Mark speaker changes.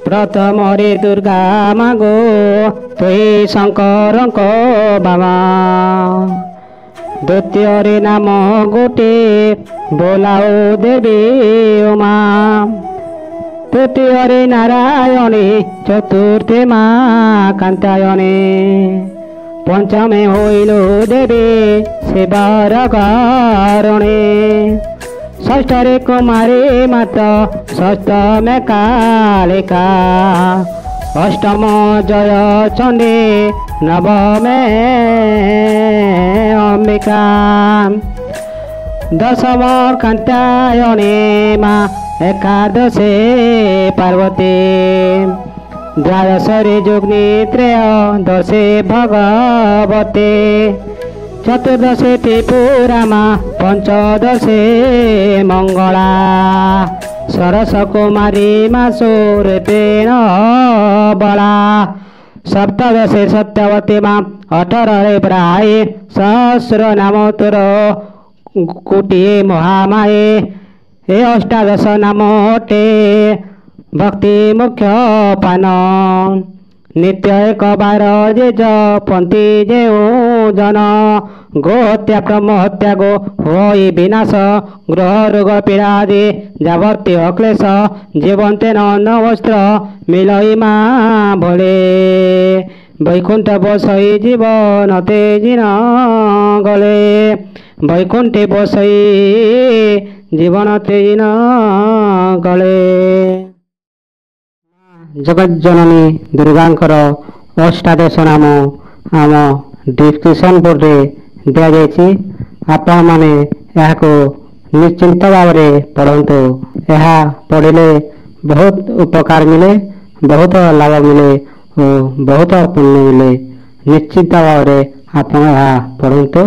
Speaker 1: प्रथमरे दुर्गा मागो तुई शंकरंक बाबा द्वितीय नाम गोटे बोलाओ देवी उमा तृतीय नारायणी चतुर्थी माँ कांतायणी पंचमे हईलु देवी शिवर कारणे षष्ठरे कुमारी माता षष्ठमे कालिका अष्टम जय चंडी नवमे अंबिका दशम कांतायणी माँ एकादशे पार्वती द्वादशे जुग्नि त्रय दशे भगवती चतुर्दशे त्रिपुरा माँ पंचदशे मंगला सरस कुमारी माँ सूर्यपेण बला सप्तदशे सत्यवती माँ 18 प्राय सहस्र नामोत्तर कोटि महामाये ए अष्टादश नाम अटे भक्ति मुख्य पान नित्य एक बार जे जपंती जे जन गो हत्या क्रम हत्या गो होई विनाश ग्रह रोग पीड़ादि जावत्य क्लेश जीवंते न वस्त्र मिलई माँ भोले वैकुंठ बसई जीवन तेजी न गले वैकुंठे बसई जीवन तेजी न गले जगज्जननी दुर्गांकर अष्टादश नाम आम डिस्क्रिप्शन बोर्ड रे दिया जायछि आपण माने याको निश्चिंत भाव में पढ़ंतु यह पढ़िले बहुत उपकार मिले बहुत लाभ मिले और बहुत पुण्य मिले निश्चिंत भाव में आपण यह पढ़ंतु।